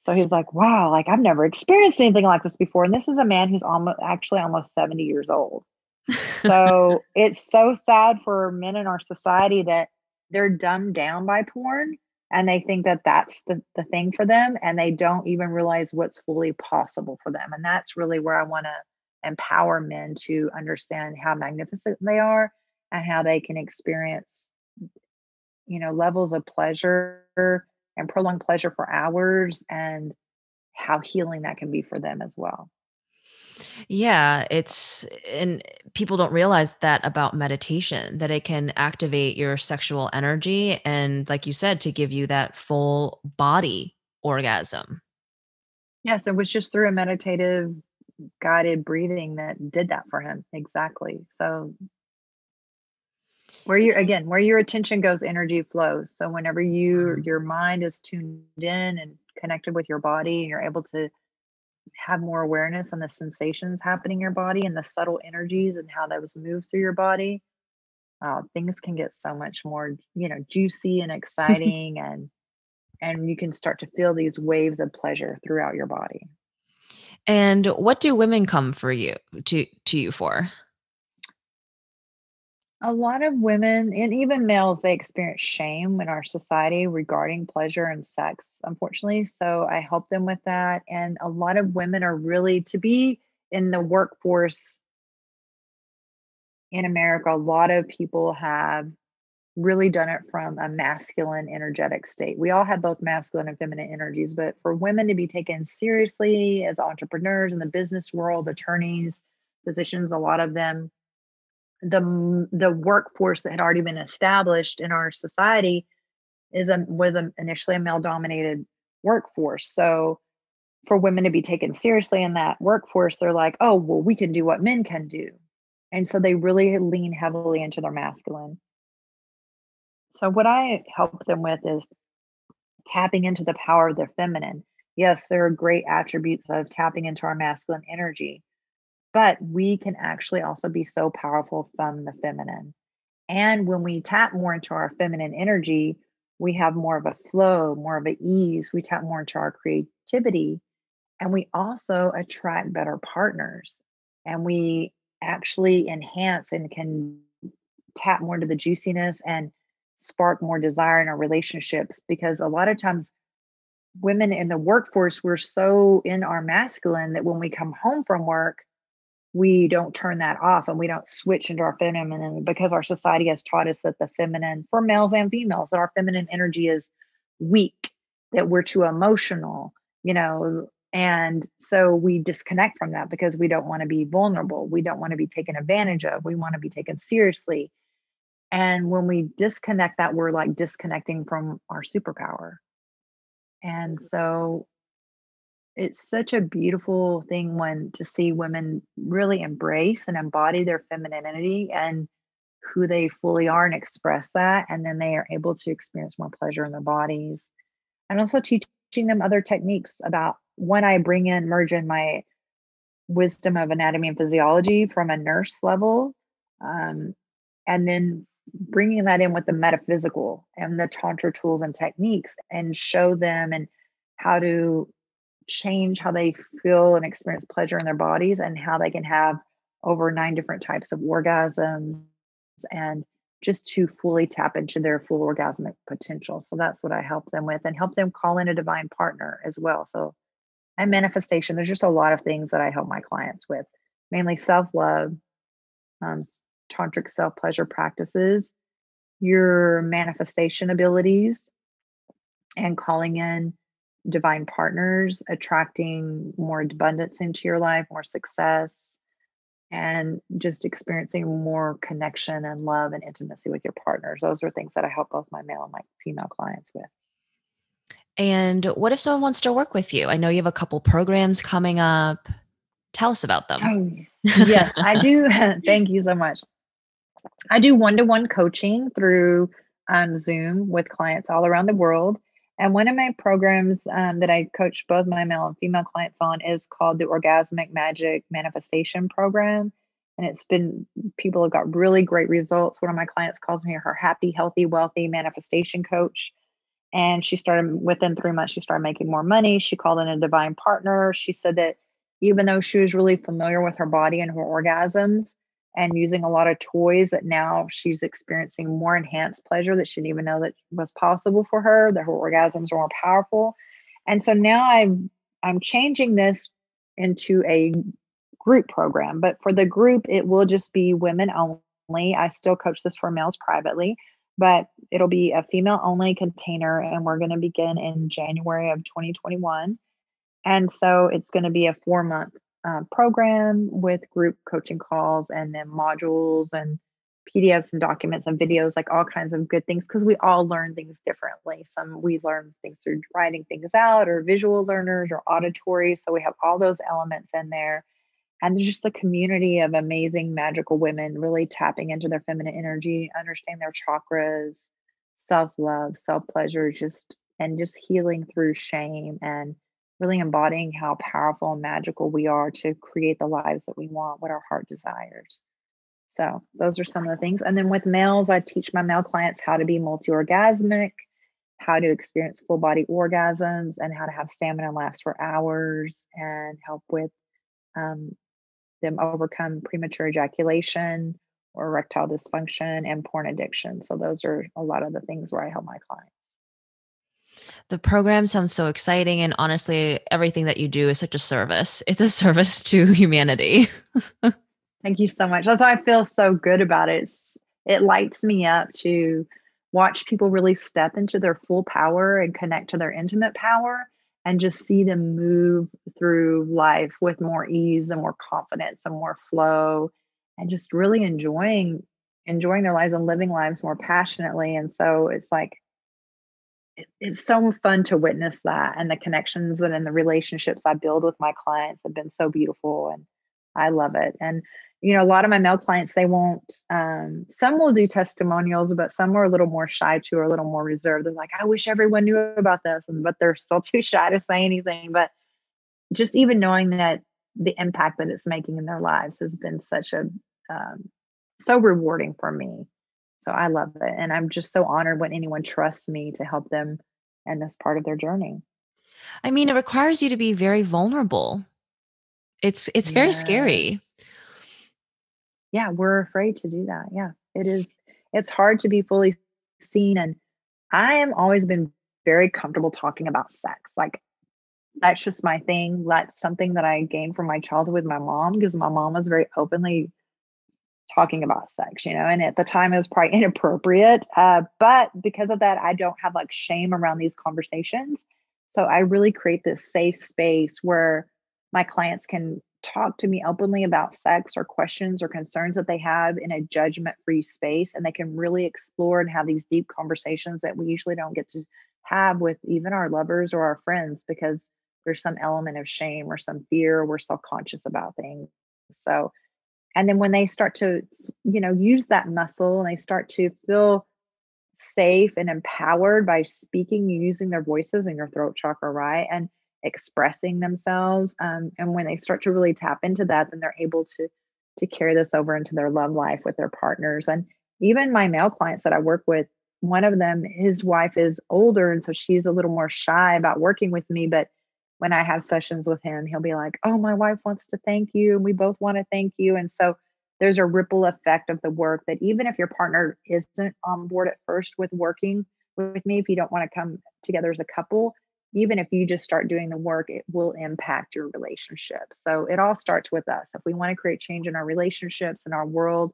So he's like, wow, like I've never experienced anything like this before. And this is a man who's almost 70 years old. So it's so sad for men in our society that they're dumbed down by porn, and they think that that's the thing for them. And they don't even realize what's fully possible for them. And that's really where I want to empower men to understand how magnificent they are and how they can experience, levels of pleasure and prolonged pleasure for hours, and how healing that can be for them as well. Yeah, and people don't realize that about meditation, that it can activate your sexual energy and, like you said, to give you that full body orgasm. Yes, it was just through a meditative guided breathing that did that for him. Exactly. So where your attention goes, energy flows. So whenever your mind is tuned in and connected with your body, and you're able to have more awareness on the sensations happening in your body and the subtle energies and how those move through your body, things can get so much more, juicy and exciting, and you can start to feel these waves of pleasure throughout your body. And what do women come for you to you for? A lot of women and even males, they experience shame in our society regarding pleasure and sex, unfortunately. So I help them with that. And a lot of women are really to be in the workforce in America. A lot of people have really done it from a masculine energetic state. We all have both masculine and feminine energies, but for women to be taken seriously as entrepreneurs in the business world, attorneys, physicians, a lot of them, the workforce that had already been established in our society initially a male dominated workforce. So for women to be taken seriously in that workforce, they're like, oh, well, we can do what men can do. And so they really lean heavily into their masculine. So what I help them with is tapping into the power of their feminine. Yes, there are great attributes of tapping into our masculine energy, but we can actually also be so powerful from the feminine. And when we tap more into our feminine energy, we have more of a flow, more of an ease. We tap more into our creativity, and we also attract better partners. And we actually enhance and can tap more into the juiciness and spark more desire in our relationships, because a lot of times women in the workforce, we're so in our masculine that when we come home from work, we don't turn that off and we don't switch into our feminine, because our society has taught us that the feminine, for males and females, that our feminine energy is weak, that we're too emotional, and so we disconnect from that because we don't want to be vulnerable. We don't want to be taken advantage of. We want to be taken seriously. And when we disconnect that, we're like disconnecting from our superpower. And so it's such a beautiful thing when to see women really embrace and embody their femininity and who they fully are and express that. And then they are able to experience more pleasure in their bodies. And also teaching them other techniques about when I merge in my wisdom of anatomy and physiology from a nurse level. And then bringing that in with the metaphysical and the tantra tools and techniques, and show them and how to change how they feel and experience pleasure in their bodies, and how they can have over 9 different types of orgasms, and just to fully tap into their full orgasmic potential. So that's what I help them with, and help them call in a divine partner as well. So, and manifestation, there's just a lot of things that I help my clients with, mainly self-love, um, tantric self-pleasure practices, your manifestation abilities, and calling in divine partners, attracting more abundance into your life, more success, and just experiencing more connection and love and intimacy with your partners. Those are things that I help both my male and my female clients with. And what if someone wants to work with you? I know you have a couple programs coming up. Tell us about them. Oh, yes, I do. Thank you so much. I do one-to-one coaching through Zoom with clients all around the world. And one of my programs that I coach both my male and female clients on is called the Orgasmic Magic Manifestation Program. And it's been, people have got really great results. One of my clients calls me her happy, healthy, wealthy manifestation coach. And she started, within 3 months, she started making more money. She called in a divine partner. She said that even though she was really familiar with her body and her orgasms and using a lot of toys, that now she's experiencing more enhanced pleasure that she didn't even know that was possible for her, that her orgasms are more powerful. And so now I'm changing this into a group program, but for the group, it will just be women only. I still coach this for males privately, but it'll be a female only container, and we're going to begin in January of 2021. And so it's going to be a 4-month program with group coaching calls, and then modules and PDFs and documents and videos, like all kinds of good things, because we all learn things differently. Some we learn things through writing things out, or visual learners, or auditory. So we have all those elements in there. And there's just a community of amazing, magical women really tapping into their feminine energy, understanding their chakras, self love, self pleasure, just healing through shame, and really embodying how powerful and magical we are to create the lives that we want, what our heart desires. So those are some of the things. And then with males, I teach my male clients how to be multi-orgasmic, how to experience full body orgasms, and how to have stamina last for hours, and help with um, them overcome premature ejaculation or erectile dysfunction and porn addiction. So those are a lot of the things where I help my clients. The program sounds so exciting. And honestly, everything that you do is such a service. It's a service to humanity. Thank you so much. That's why I feel so good about it. It lights me up to watch people really step into their full power and connect to their intimate power, and just see them move through life with more ease and more confidence and more flow, and just really enjoying their lives and living lives more passionately. And so it's like, it's so fun to witness that, and the connections and the relationships I build with my clients have been so beautiful, and I love it. And a lot of my male clients, they won't, some will do testimonials, but some are a little more shy to, or a little more reserved. They're like, I wish everyone knew about this, but they're still too shy to say anything. But just even knowing that the impact that it's making in their lives has been so rewarding for me. So I love it. And I'm just so honored when anyone trusts me to help them in this part of their journey. I mean, it requires you to be very vulnerable. It's very scary. Yes. Yeah, we're afraid to do that. Yeah, it is. It's hard to be fully seen. And I am always been very comfortable talking about sex. Like, that's just my thing. That's something that I gained from my childhood with my mom, because my mom was very openly talking about sex, and at the time it was probably inappropriate. But because of that, I don't have like shame around these conversations. So I really create this safe space where my clients can talk to me openly about sex, or questions or concerns that they have, in a judgment-free space. And they can really explore and have these deep conversations that we usually don't get to have with even our lovers or our friends, because there's some element of shame or some fear, or we're self-conscious about things. So, and then when they start to, use that muscle, and they start to feel safe and empowered by speaking, using their voices and your throat chakra, right? And expressing themselves. And when they start to really tap into that, then they're able to carry this over into their love life with their partners. And even my male clients that I work with, one of them, his wife is older, and so she's a little more shy about working with me, but when I have sessions with him, he'll be like, "Oh, my wife wants to thank you, and we both want to thank you." And so there's a ripple effect of the work that even if your partner isn't on board at first with working with me, if you don't want to come together as a couple, even if you just start doing the work, it will impact your relationship. So it all starts with us. If we want to create change in our relationships and our world,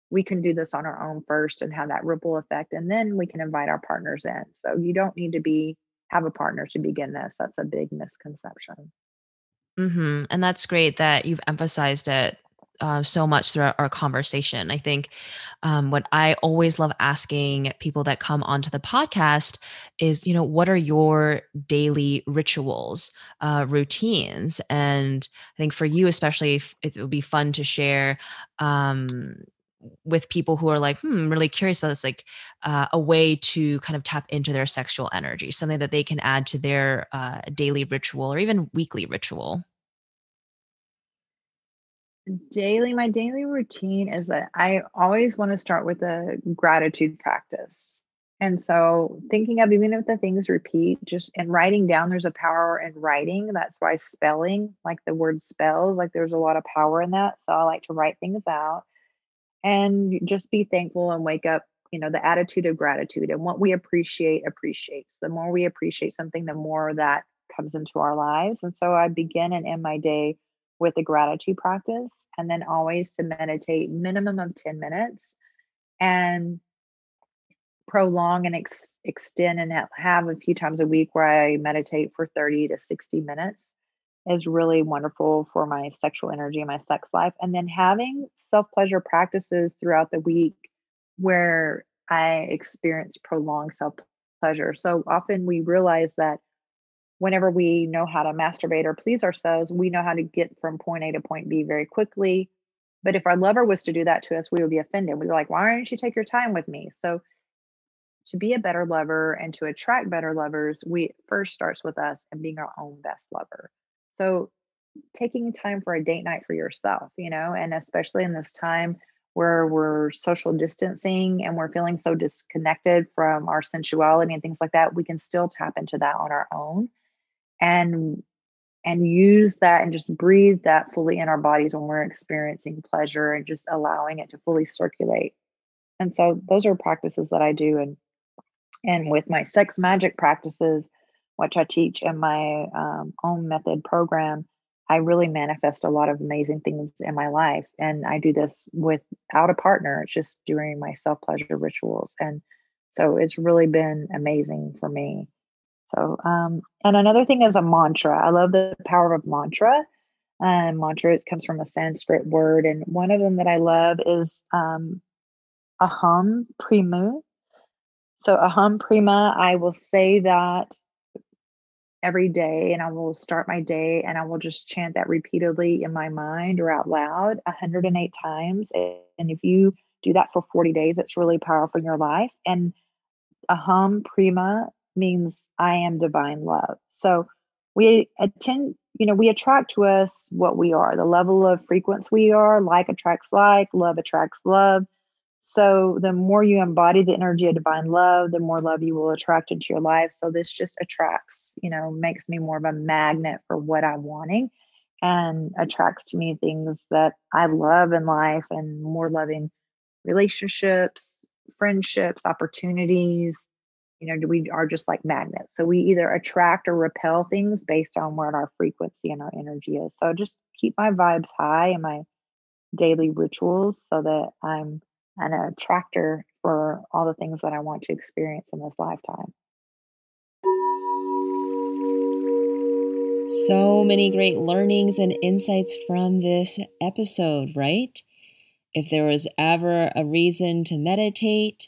we can do this on our own first and have that ripple effect. And then we can invite our partners in. So you don't need to have a partner to begin this. That's a big misconception. And that's great that you've emphasized it so much throughout our conversation. I think what I always love asking people that come onto the podcast is, what are your daily rituals, routines? And I think for you, especially, it would be fun to share with people who are like, really curious about this, like a way to kind of tap into their sexual energy, something that they can add to their daily ritual or even weekly ritual. My daily routine is that I always want to start with a gratitude practice. And so thinking of even if the things repeat, just in writing down, there's a power in writing. That's why spelling, like the word spells, like there's a lot of power in that. So I like to write things out and just be thankful and wake up, the attitude of gratitude and what we appreciate appreciates. The more we appreciate something, the more that comes into our lives. And so I begin and end my day with a gratitude practice and then always to meditate minimum of 10 minutes and prolong and extend and have a few times a week where I meditate for 30 to 60 minutes is really wonderful for my sexual energy and my sex life. And then having self pleasure practices throughout the week where I experience prolonged self pleasure. So often we realize that whenever we know how to masturbate or please ourselves, we know how to get from point A to point B very quickly. But if our lover was to do that to us, we would be offended. We'd be like, why don't you take your time with me? So to be a better lover and to attract better lovers, we first starts with us and being our own best lover. So taking time for a date night for yourself, and especially in this time where we're social distancing and we're feeling so disconnected from our sensuality and things like that, we can still tap into that on our own and use that and just breathe that fully in our bodies when we're experiencing pleasure and just allowing it to fully circulate. And so those are practices that I do. And with my sex magic practices, which I teach in my own method program, I really manifest a lot of amazing things in my life. And I do this without a partner. It's just during my self pleasure rituals. And so it's really been amazing for me. So, and another thing is a mantra. I love the power of mantra. Mantra, it comes from a Sanskrit word. And one of them that I love is aham primu. So aham prima, I will say that every day and I will start my day and I will just chant that repeatedly in my mind or out loud 108 times. And if you do that for 40 days, it's really powerful in your life. And aham prima means I am divine love. So we we attract to us what we are, the level of frequency we are, like attracts like, love attracts love. So the more you embody the energy of divine love, the more love you will attract into your life. So this just attracts, makes me more of a magnet for what I'm wanting and attracts to me things that I love in life and more loving relationships, friendships, opportunities. We are just like magnets. So we either attract or repel things based on what our frequency and our energy is. So just keep my vibes high in my daily rituals so that I'm an attractor for all the things that I want to experience in this lifetime. So many great learnings and insights from this episode, right? If there was ever a reason to meditate,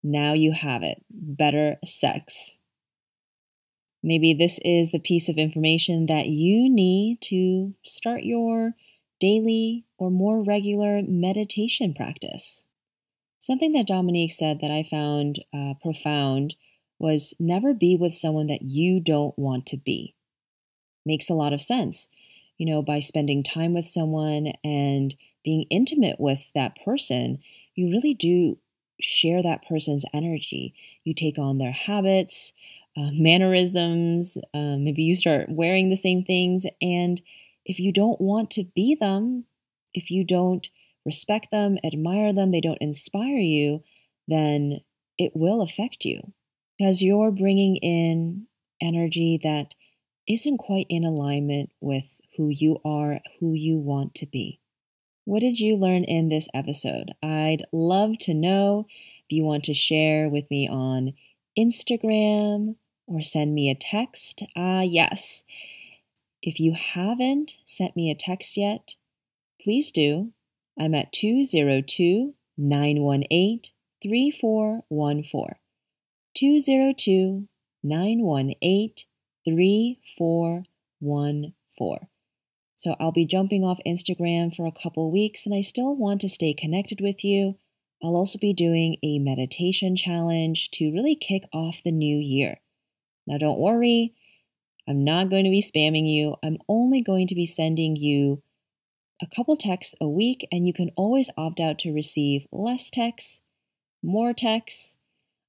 now you have it. Better sex. Maybe this is the piece of information that you need to start your daily or more regular meditation practice. Something that Dominique said that I found profound was never be with someone that you don't want to be. Makes a lot of sense. By spending time with someone and being intimate with that person, you really do share that person's energy. You take on their habits, mannerisms. Maybe you start wearing the same things. And if you don't want to be them, if you don't respect them, admire them, they don't inspire you, then it will affect you because you're bringing in energy that isn't quite in alignment with who you are, who you want to be. What did you learn in this episode? I'd love to know. If you want to share with me on Instagram or send me a text, yes. If you haven't sent me a text yet, please do. I'm at 202-918-3414. 202-918-3414. So I'll be jumping off Instagram for a couple weeks, and I still want to stay connected with you. I'll also be doing a meditation challenge to really kick off the new year. Now, don't worry, I'm not going to be spamming you. I'm only going to be sending you a couple texts a week, and you can always opt out to receive less texts, more texts.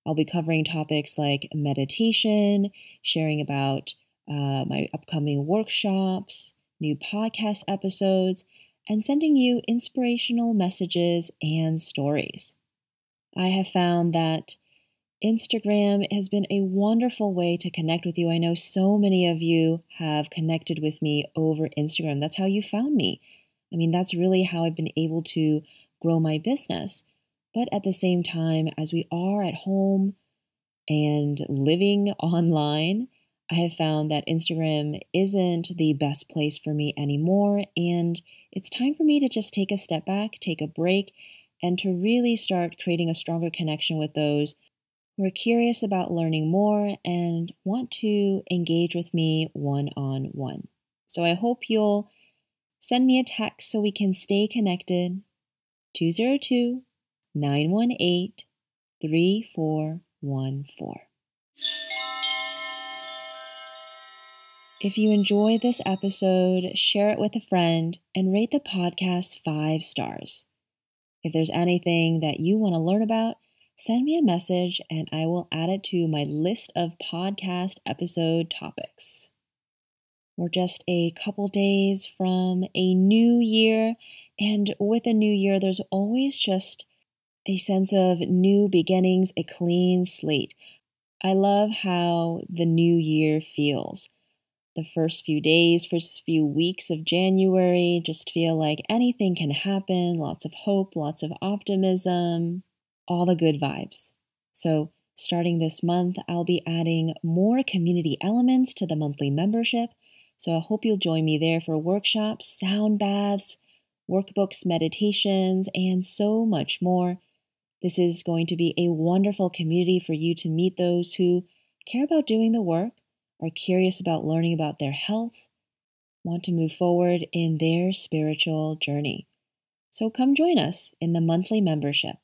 I'll be covering topics like meditation, sharing about my upcoming workshops, new podcast episodes, and sending you inspirational messages and stories. I have found that Instagram has been a wonderful way to connect with you. I know so many of you have connected with me over Instagram. That's how you found me. I mean, that's really how I've been able to grow my business. But at the same time, as we are at home and living online, I have found that Instagram isn't the best place for me anymore. And it's time for me to just take a step back, take a break, and to really start creating a stronger connection with those who are curious about learning more and want to engage with me one-on-one. So I hope you'll send me a text so we can stay connected. 202-918-3414. If you enjoy this episode, share it with a friend and rate the podcast 5 stars. If there's anything that you want to learn about, send me a message and I will add it to my list of podcast episode topics. We're just a couple days from a new year, and with a new year, there's always just a sense of new beginnings, a clean slate. I love how the new year feels. The first few days, first few weeks of January just feel like anything can happen, lots of hope, lots of optimism, all the good vibes. So starting this month, I'll be adding more community elements to the monthly membership. So I hope you'll join me there for workshops, sound baths, workbooks, meditations, and so much more. This is going to be a wonderful community for you to meet those who care about doing the work, are curious about learning about their health, want to move forward in their spiritual journey. So come join us in the monthly membership.